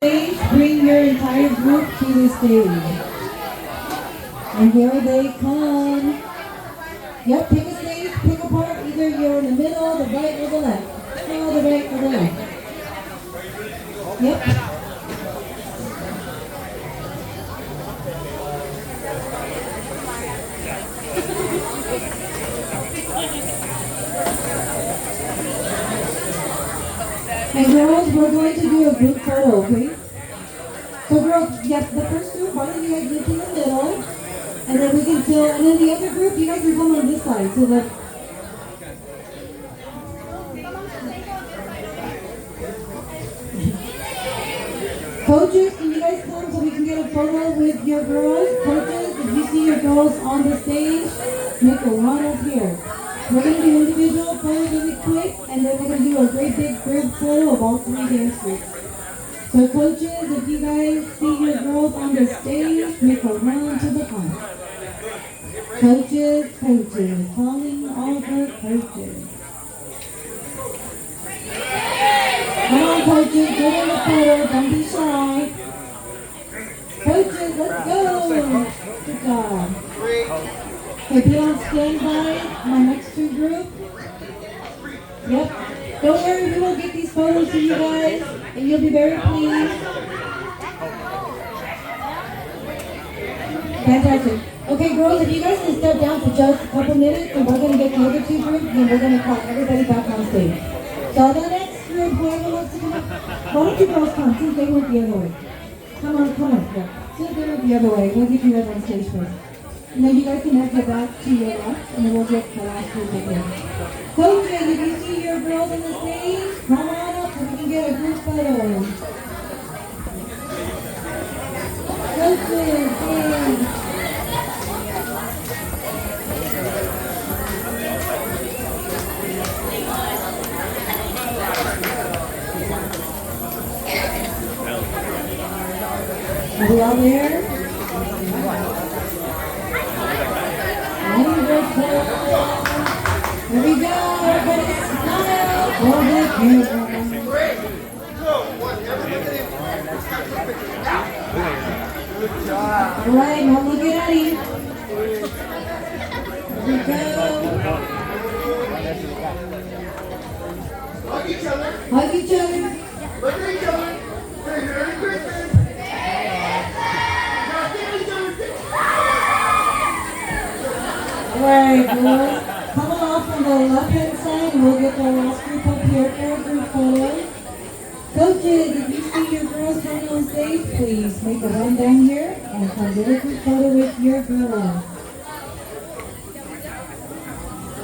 Bring your entire group to the stage. And here they come. Yep, pick a stage, pick a part. Either you're in the middle, the right, or the left. No, the right or the left. Yep. And girls, we're going to do a group photo, okay? So girls, yep, the first group, why don't you guys get in the middle, and then we can fill, and then the other group, you guys can come on this side, so that... Coaches, can you guys come so we can get a photo with your girls? Coaches, if you see your girls on the stage, make a run up here. We're going to do individual photos really quick, and then we're going to do a great big group photo of all three dance groups. So coaches, if you guys see your girls on the stage, make a run to the front. Coaches, calling all the coaches. Come on coaches, get in the photo, don't be shy. Coaches, let's go. Good job. Okay, be on standby, my next two group. Yep. Don't worry, we will get these photos to you guys, and you'll be very pleased. Fantastic. Okay, girls, if you guys can step down for just a couple minutes, and we're going to get the other two groups, and we're going to call everybody back on stage. So the next group, whoever wants to come up, why don't you girls come, since they went the other way. Come on. Yeah. Since they went the other way, we'll get you guys on stage first. And then you guys can have your back to your left, and then we'll get the last group up here. Coaches, if you see your girls on the stage, come on up so we can get a group photo. Coaches, please. Are we all there? Here we go, everybody smile for the camera. All right, now look at Eddie. Here we go. Hug each other. Look at each other. Merry Christmas. All right, girls. Come on from the left-hand side, and we'll get the last group up here for a group photo. Coaches, if you see your girls coming on stage, please make a run down here and come get a group photo with your girls.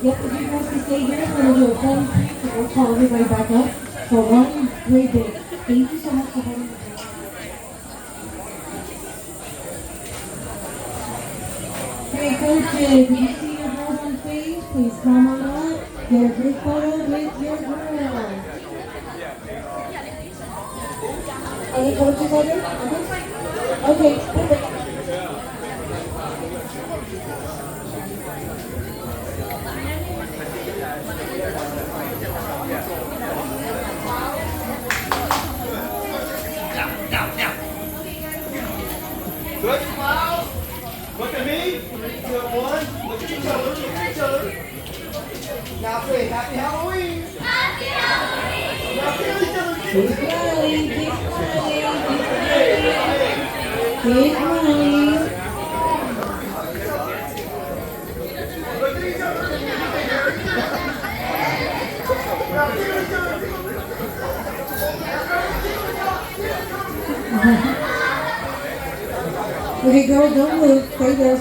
Yep, if you guys can stay here, we're going to do a phone treat, so we'll call everybody back up for one great day. Thank you so much for having me. Hey, coaches, if you see your girls on stage, please come on up, get a group photo with your girls. Any coaches out there? Okay, perfect. Good smile. Look at me. Good one. Look at each other. Now say Happy Halloween. Happy Halloween. Now feel each other. Keep smiling. Keep smiling. Look at each other. Now feel each other. Okay, girl, don't move. Stay there.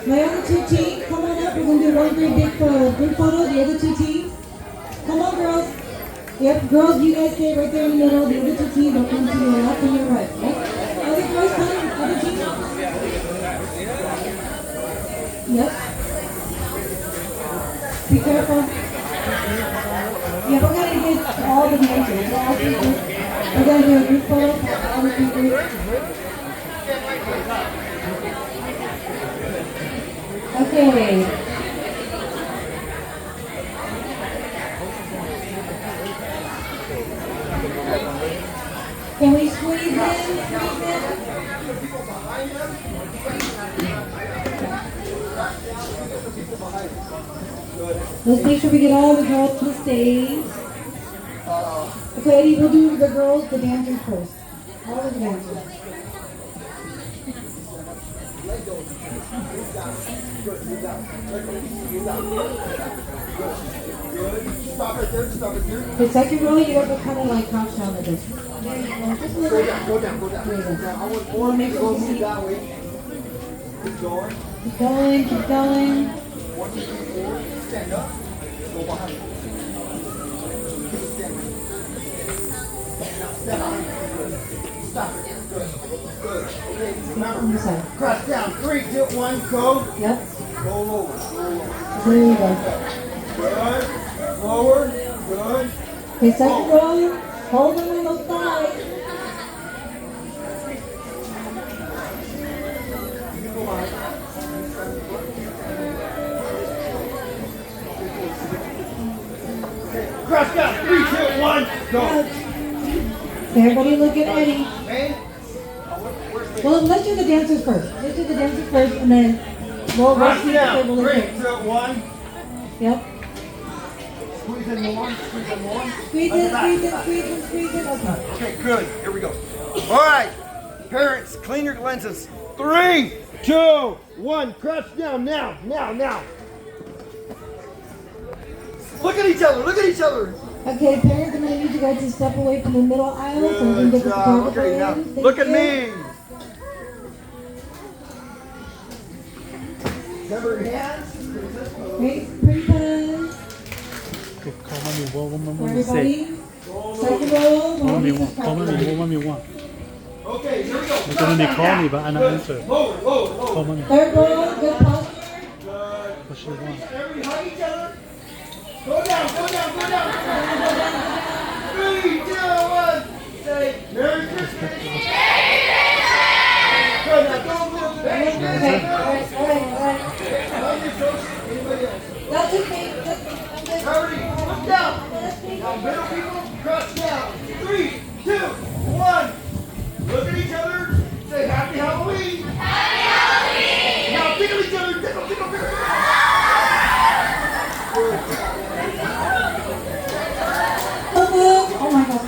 My other two teams, come on up. We're going to do one great big group photo. The other two teams. Come on, girls. Yep, girls, you guys stay right there in the middle. The other two teams will come to your left and your right. Yep. Other girls, come. Other teams. Yep. Be careful. Yeah, we're going to get all the majors. We're going to do a group photo for all the three groups. Okay. Can we squeeze Let's make sure we get all the girls on the stage. Okay, Eddie, we'll do the girls, the dancers first. All of the dancers. The second row, you have to kind of like crouch down like this. Just a little. Go down. There you go. Now, I want more Make to sure go you see. that way. Keep going. Keep going, keep going. 1, 2, 3, 4. Stand up. Go behind. Keep standing. Now, step behind. Good. Stop it. Good. Good. Okay, On the remember. side. Crouch down. 3, 2, 1, go. Yep. Go lower. There you go. Good. Lower. Good. Okay, second row. Hold them on those sides. Crouch down. 3, 2, 1, go. Everybody look at Eddie. Man. Well, let's do the dancers first. Let's do the dancers first, and then we'll Crouch see if down. they will 3, look 2, 1. Yep. Squeeze in more. Squeeze in more. Squeeze it, squeeze it, squeeze it, squeeze it. Okay. Okay, good. Here we go. All right. Parents, clean your lenses. 3, 2, 1. Crouch down now. Look at each other. Look at each other. Okay, parents, I'm going to need you guys to step away from the middle aisle so we can Good get the job. photographer Okay, in. now Thank look at you. me. Cover your hands. Great, pretty pose. Everybody. Everybody. Second row. Call me Jesus one. Call me Christ. one. Okay, here we go. You're gonna need call me, but I don't answer. Lower. Call me. Third row, good posture. Good. Push it one. Everybody hug each other. Go down. 3, 2, 1. Say Merry Christmas. Good. Now go a little bit. Okay, all right. Anybody else? That's okay. Hurry. Look down. Now middle people, crouch down. 3, 2, 1. Look at each other. Say Happy Halloween. Happy Halloween. Now tickle each other. Tickle. Oh my God.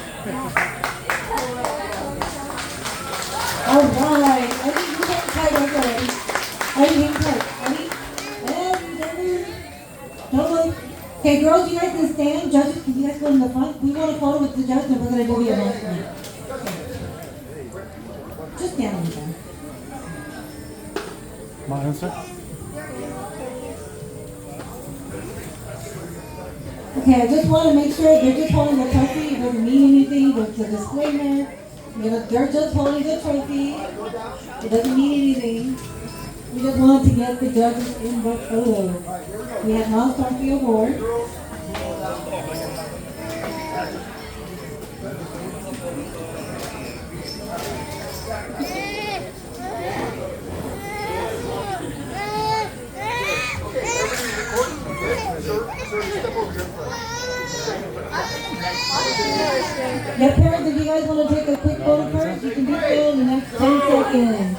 All right. I think you got tight already. I didn't tight. Don't look. Okay, girls, you guys can stand. Judges, can you guys go in the front? We want a photo with the judges, and we're going to do the announcement. Just stand on the front. My answer? Okay, I just want to make sure they're just holding the trophy. It doesn't mean anything. There's a disclaimer. They're just holding the trophy. It doesn't mean anything. We just wanted to get the judges in the photo. We have non-trophy award. Yeah, parents, if you guys want to take a quick photo first, you can do so in the next 10 seconds.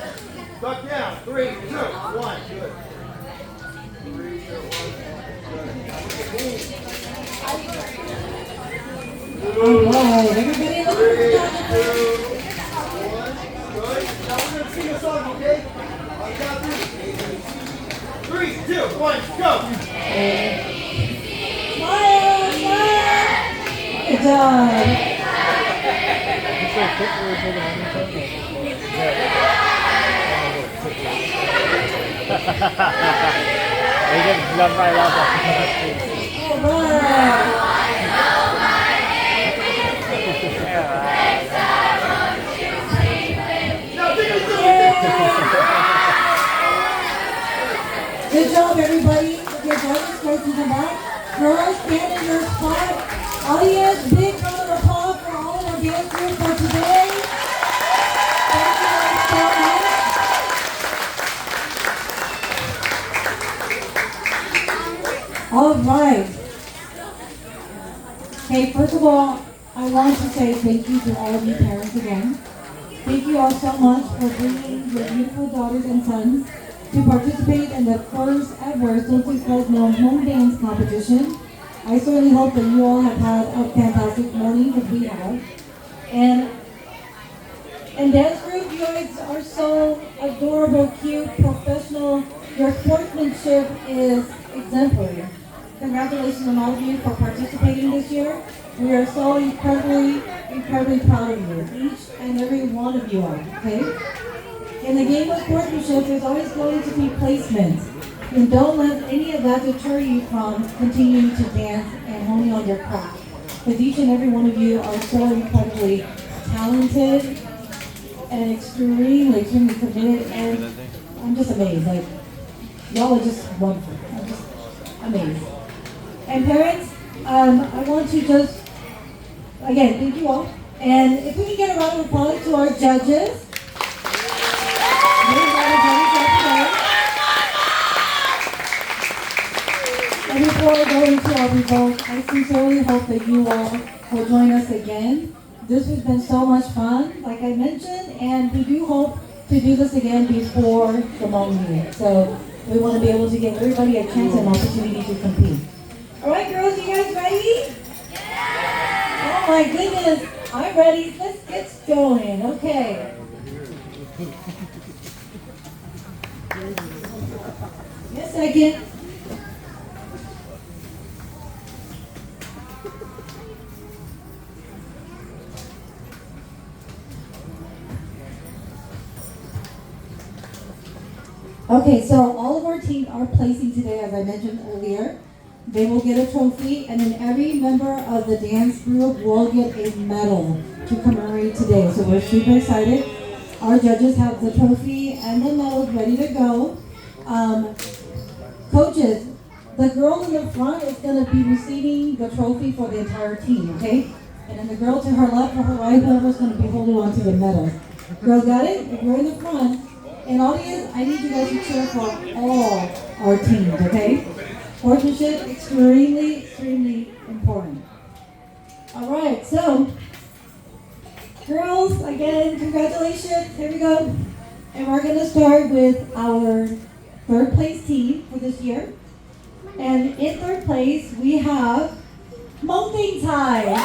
Duck down. 3, 2, 1. Good. All right, everybody look at the 3, 2, 1. Good. Now we're going to sing a song, okay? On count 3. 3, 2, 1, go. Smile, smile. Good job. All right. Good job, everybody. Your judges, guys, in the back. Girls, stand in your spot. Audience, big round of applause for all of our dancers for today. Thank you guys so much. All right. Okay, first of all, I want to say thank you to all of you parents again. you all so much for bringing your beautiful daughters and sons to participate in the first ever Txawm home dance competition. I certainly hope that you all have had a fantastic morning, as we have. And dance group, you guys are so adorable, cute, professional. Your sportsmanship is exemplary. Congratulations on all of you for participating this year. We are so incredibly proud of you, each and every one of you are, okay? In the game of sportsmanship, there's always going to be placements. And don't let any of that deter you from continuing to dance and honing on your craft. Because each and every one of you are so incredibly talented and extremely committed, and I'm just amazed. Like, y'all are just wonderful. I'm just amazed. And parents, I want to just, again, thank you all. And if we can get a round of applause to our judges. And before I go into our results, I sincerely hope that you all will join us again. This has been so much fun, like I mentioned, and we do hope to do this again before the long meeting. So we want to be able to give everybody a chance and opportunity to compete. All right, girls, you guys ready? Yeah! Oh my goodness, I'm ready. Let's get going. Okay. Just a second. Okay, so all of our teams are placing today, as I mentioned earlier. They will get a trophy, and then every member of the dance group will get a medal to commemorate today. So we're super excited. Our judges have the trophy and the medals ready to go. Coaches, the girl in the front is going to be receiving the trophy for the entire team, okay? And then the girl to her left or her right, whoever is going to be holding on to the medal. Girls, got it? If you're in the front. And audience, I need you guys to cheer for all our teams, okay? Sportsmanship, extremely important. All right, so girls, again, congratulations. Here we go. And we're going to start with our third place team for this year. And in third place, we have Mountain Tide.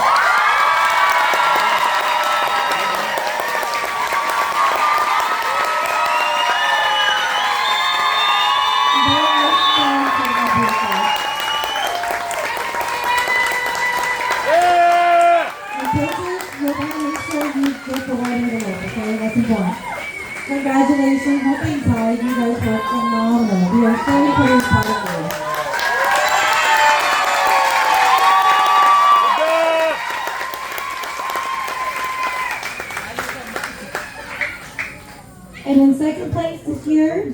Congratulations, Mountain Tide. You guys were phenomenal. We are so very proud of you. And in second place this year,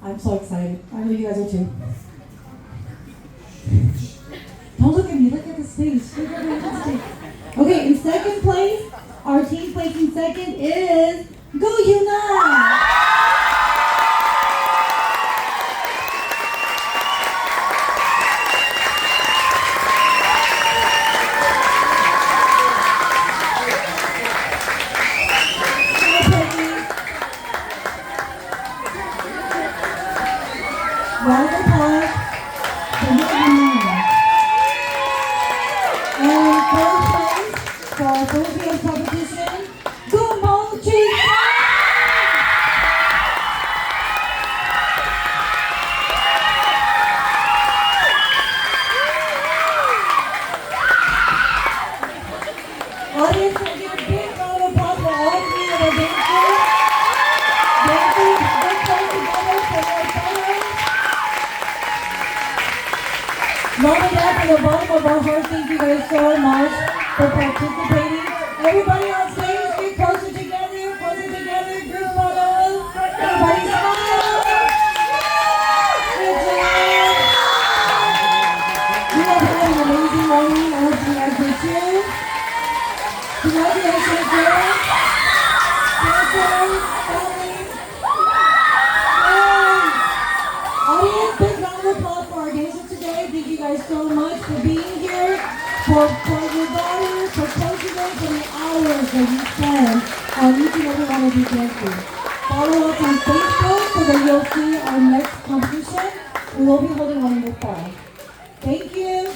I'm so excited. I know you guys are too. Don't look at me, look at the stage. Look at the stage. Okay, in second place, our team placing second is Go Unite! Round of applause for Go Unite. And in third place for our first dance competition, Go Muaj! Audience, can give a big round of applause for all three of our dancers. Dancers, good play together for their fellows. Mom and Dad, from the bottom of our hearts, thank you guys so much for participating. Everybody on stage, get closer together, group photos. Everybody smile. Good job. You have had an amazing morning. I hope you guys did too. Congratulations, girls. Dancers, families. Audience, big round of applause for our dancers today. Thank you guys so much for being here, for your daughters, for coaching them, for the hours that you spend on each and every one of these dances. Follow us on Facebook so that you'll see our next competition. We will be holding one in the fall. Thank you.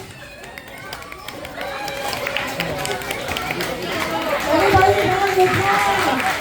Everybody, round of applause.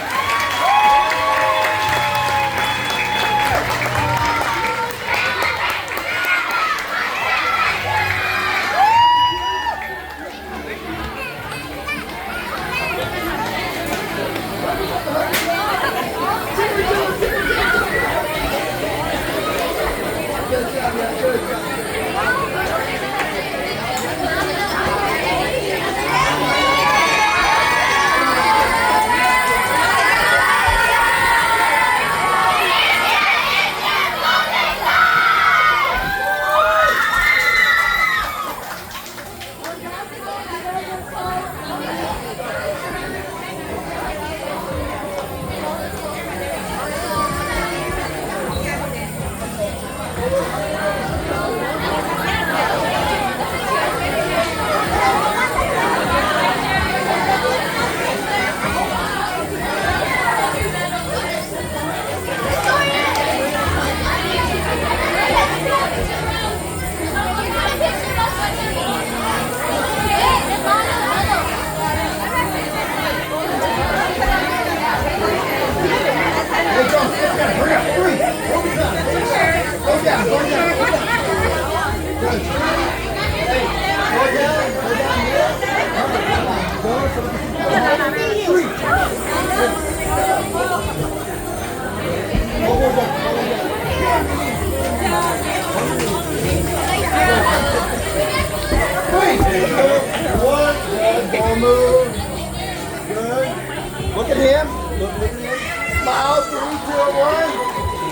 Look at him. Look at him. Smile. 3, 2, 1.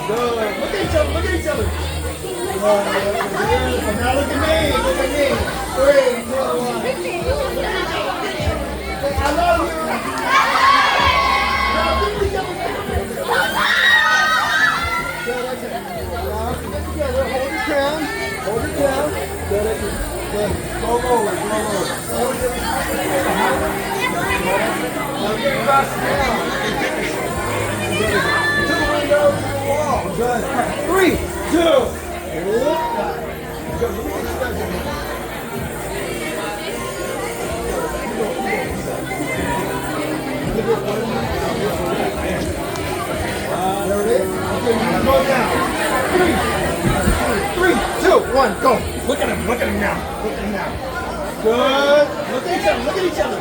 Good. Look at each other. Look at each other. Good. Now look at me. Look at me. 3, 2, 1. I love you. Now look at each other. Good. That's it. Now get together. Hold your crown. Hold your crown. Good. That's it. Good. Go lower. Go lower. Now get across the town. To the window, to the wall. Good. 3, 2. Look back. Good. Look at the schedule. There it is. Okay, now go down. 3, 2, 1, go. Look at him. Look at him now. Look at him now. Good. Look at each other. Look at each other.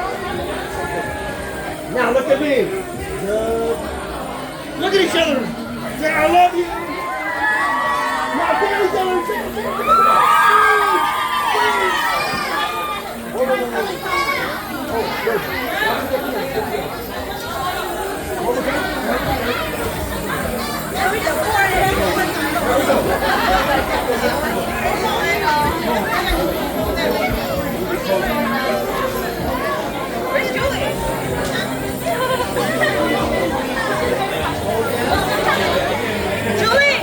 Now look at me. Good. Look at each other. Say, I love you. Now look at each other. Oh, good. There we go. Where's Julie? Julie!